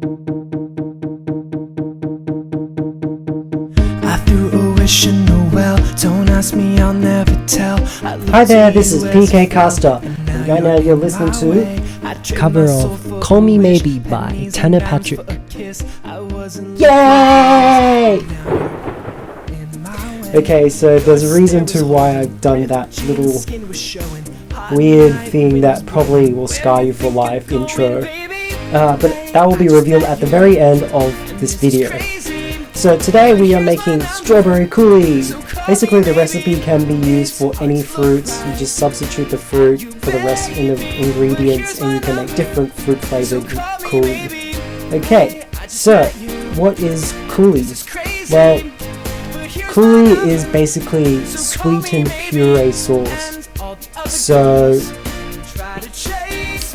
I threw a wish in the well. Don't ask me, I'll never tell. Hi there, this is PK Caster, and right now you're listening to cover of Call Me Maybe by Tanner Patrick. Yay! Okay, so there's a reason to why I've done that little weird thing that probably will scar you for life intro, but that will be revealed at the very end of this video. So today we are making strawberry coulis. Basically the recipe can be used for any fruits. You just substitute the fruit for the rest in the ingredients and you can make different fruit flavored coulis. Okay, so what is coulis? Well, coulis is basically sweetened puree sauce. So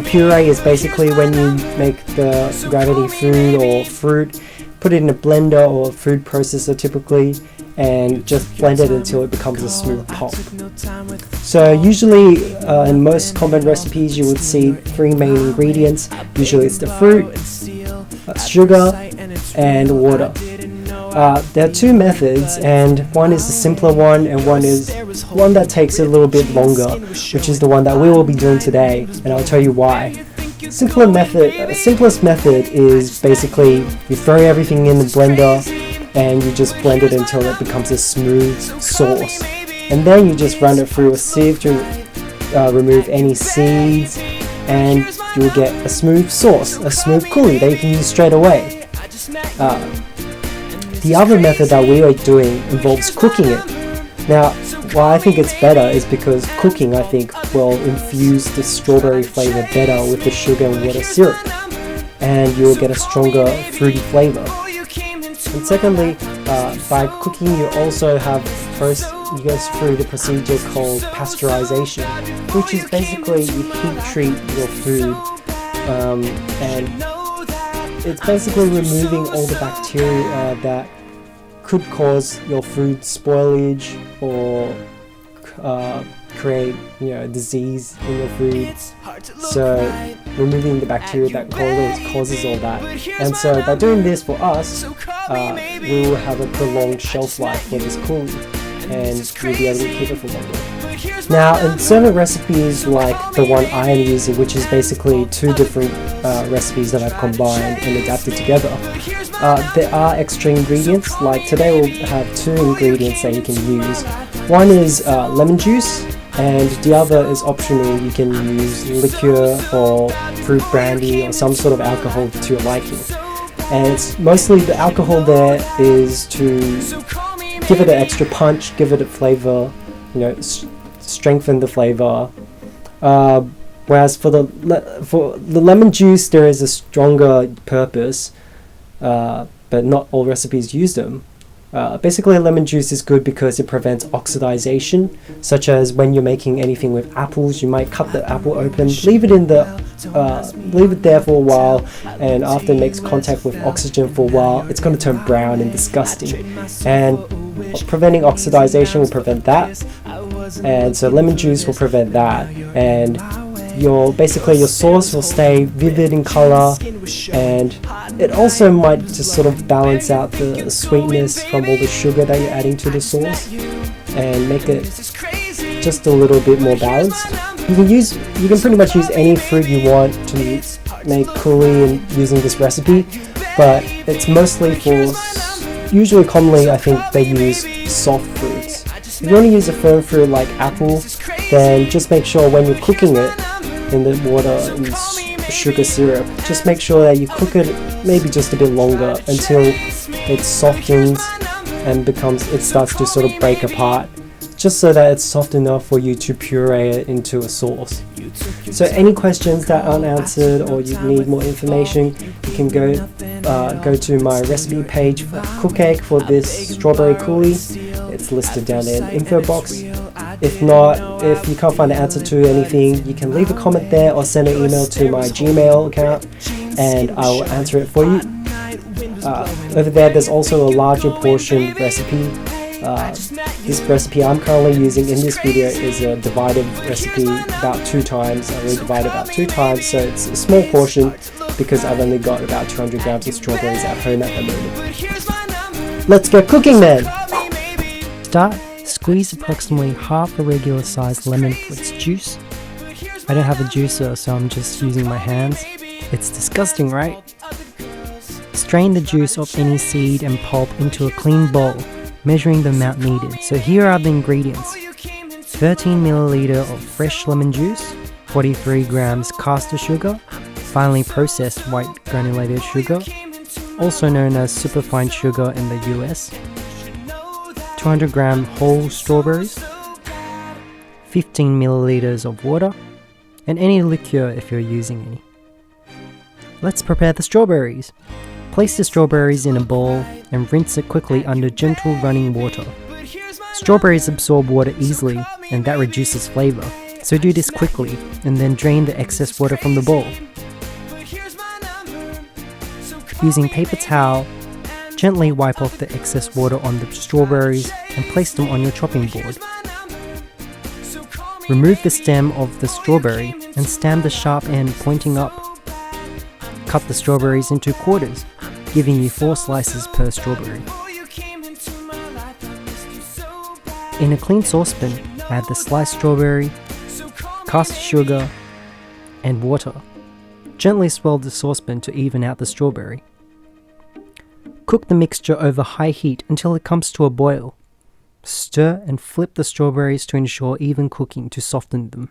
puree is basically when you make the gravity food or fruit, put it in a blender or a food processor typically, and just blend it until it becomes a smooth pulp. So usually in most common recipes you would see three main ingredients. Usually it's the fruit, sugar, and water. There are two methods, and one is the simpler one and one is one that takes a little bit longer, which is the one that we will be doing today, and I'll tell you why. Simplest method is basically you throw everything in the blender and you just blend it until it becomes a smooth sauce, and then you just run it through a sieve to remove any seeds, and you'll get a smooth sauce, a smooth coulis that you can use straight away. The other method that we are doing involves cooking it. Now, why I think it's better is because cooking, I think, will infuse the strawberry flavor better with the sugar and water syrup, and you'll get a stronger fruity flavor. And secondly, by cooking you also have you go through the procedure called pasteurization, which is basically you heat treat your food, and it's basically removing all the bacteria that could cause your food spoilage or create disease in your food. So removing the bacteria that causes all that, and so by doing this for us, we will have a prolonged shelf life for this coulis, and we'll be able to keep it for longer. Now, in certain recipes like the one I am using, which is basically two different recipes that I've combined and adapted together, there are extra ingredients. Like today we'll have two ingredients that you can use. One is lemon juice, and the other is optional. You can use liqueur or fruit brandy or some sort of alcohol to your liking. And it's mostly the alcohol there is to give it an extra punch, give it a flavor, strengthen the flavor. Whereas for the lemon juice, there is a stronger purpose, but not all recipes use them. Basically, lemon juice is good because it prevents oxidization, such as when you're making anything with apples, you might cut the apple open, leave it there for a while, and after it makes contact with oxygen for a while, it's going to turn brown and disgusting. And preventing oxidization will prevent that, and so lemon juice will prevent that, and your sauce will stay vivid in color, and it also might just sort of balance out the sweetness from all the sugar that you're adding to the sauce and make it just a little bit more balanced. You can pretty much use any fruit you want to make coulis using this recipe, but it's mostly usually commonly I think they use soft fruits. If you want to use a firm fruit like apple, then just make sure when you're cooking it in the water and sugar syrup, just make sure that you cook it maybe just a bit longer until it softens and it starts to sort of break apart, just so that it's soft enough for you to puree it into a sauce. So any questions that aren't answered or you need more information, you can go to my recipe page for Cookcake for this strawberry coulis. It's listed down there in the info box. If you can't find an answer to anything, you can leave a comment there or send an email to my Gmail account and I will answer it for you. Over there's also a larger portion recipe. This recipe I'm currently using in this video is a divided recipe about 2 times. I really divide about 2 times, so it's a small portion. because I've only got about 200 grams of strawberries at home at the moment. Let's get cooking then! Start, squeeze approximately half a regular sized lemon for its juice. I don't have a juicer, so I'm just using my hands. It's disgusting, right? Strain the juice of any seed and pulp into a clean bowl, measuring the amount needed. So here are the ingredients. 13 milliliter of fresh lemon juice, 43 grams caster sugar, finely processed white granulated sugar, also known as superfine sugar in the US, 200 gram whole strawberries, 15 milliliters of water, and any liqueur if you're using any. Let's prepare the strawberries. Place the strawberries in a bowl and rinse it quickly under gentle running water. Strawberries absorb water easily and that reduces flavor, so do this quickly and then drain the excess water from the bowl. Using paper towel, gently wipe off the excess water on the strawberries and place them on your chopping board. Remove the stem of the strawberry and stand the sharp end pointing up. Cut the strawberries into quarters, giving you 4 slices per strawberry. In a clean saucepan, add the sliced strawberry, caster sugar, and water. Gently swirl the saucepan to even out the strawberry. Cook the mixture over high heat until it comes to a boil. Stir and flip the strawberries to ensure even cooking to soften them.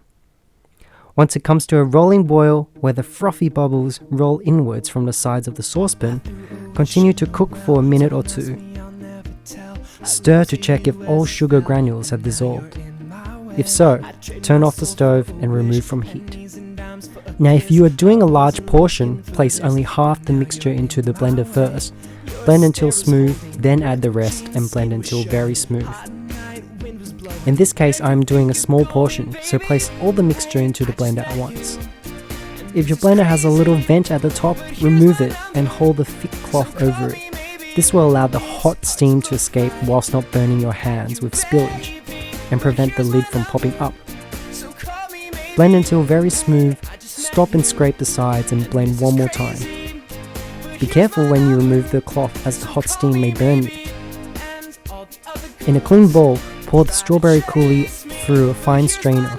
Once it comes to a rolling boil where the frothy bubbles roll inwards from the sides of the saucepan, continue to cook for a minute or 2. Stir to check if all sugar granules have dissolved. If so, turn off the stove and remove from heat. Now if you are doing a large portion, place only half the mixture into the blender first. Blend until smooth, then add the rest and blend until very smooth. In this case, I am doing a small portion, so place all the mixture into the blender at once. If your blender has a little vent at the top, remove it and hold a thick cloth over it. This will allow the hot steam to escape whilst not burning your hands with spillage and prevent the lid from popping up. Blend until very smooth, stop and scrape the sides and blend one more time. Be careful when you remove the cloth as the hot steam may burn you. In a clean bowl, pour the strawberry coulis through a fine strainer,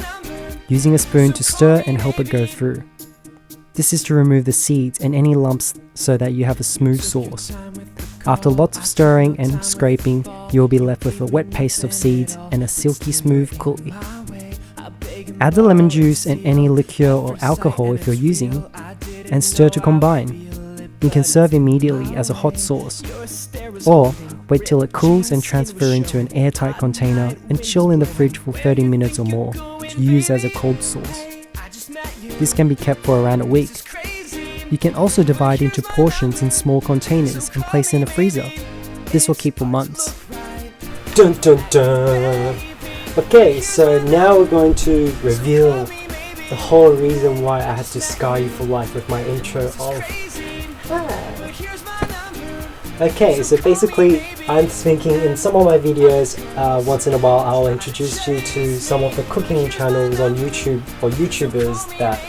using a spoon to stir and help it go through. This is to remove the seeds and any lumps so that you have a smooth sauce. After lots of stirring and scraping, you will be left with a wet paste of seeds and a silky smooth coulis. Add the lemon juice and any liqueur or alcohol if you're using, and stir to combine. You can serve immediately as a hot sauce, or wait till it cools and transfer into an airtight container and chill in the fridge for 30 minutes or more to use as a cold sauce. This can be kept for around a week. You can also divide into portions in small containers and place in a freezer. This will keep for months. Dun dun dun! Okay, so now we're going to reveal the whole reason why I had to scar you for life with my intro of... Okay, so basically I'm thinking in some of my videos, once in a while I'll introduce you to some of the cooking channels on YouTube or YouTubers that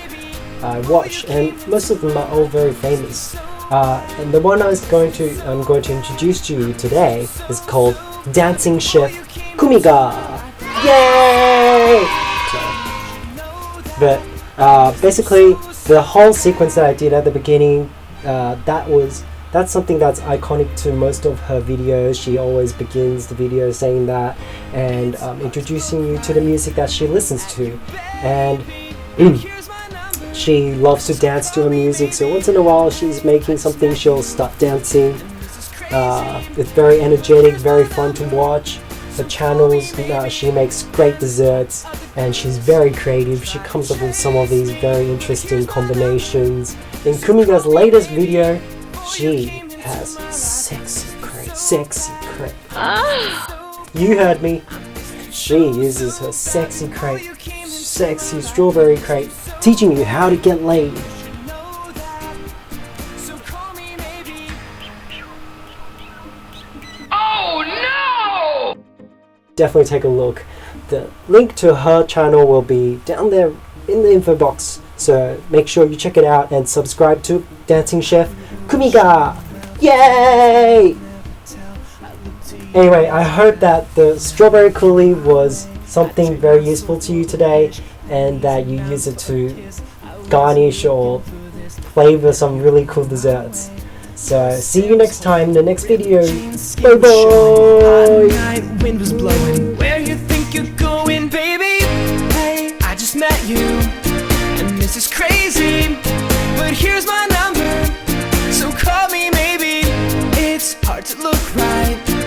I watch, and most of them are all very famous. And the one I'm going to introduce to you today is called Dancing Chef Kumiga. Yay! But basically the whole sequence that I did at the beginning, that's something that's iconic to most of her videos. She always begins the video saying that and introducing you to the music that she listens to, and she loves to dance to her music, so once in a while she's making something, she'll start dancing. It's very energetic, very fun to watch. Her channels, she makes great desserts and she's very creative. She comes up with some of these very interesting combinations. In Kumiga's latest video, she has sexy crepe. You heard me. She uses her sexy strawberry crepe, teaching you how to get laid. Oh no! Definitely take a look. The link to her channel will be down there in the info box, so So make sure you check it out and subscribe to Dancing Chef Kumiga. Yay! Anyway, I hope that the strawberry coulis was something very useful to you today, and that you use it to garnish or flavor some really cool desserts. So see you next time in the next video. Bye bye. Night wind was blowing. Where you think you're going, baby? Hey, I just met you, and this is crazy. But here's my number, so call me maybe. It's hard to look right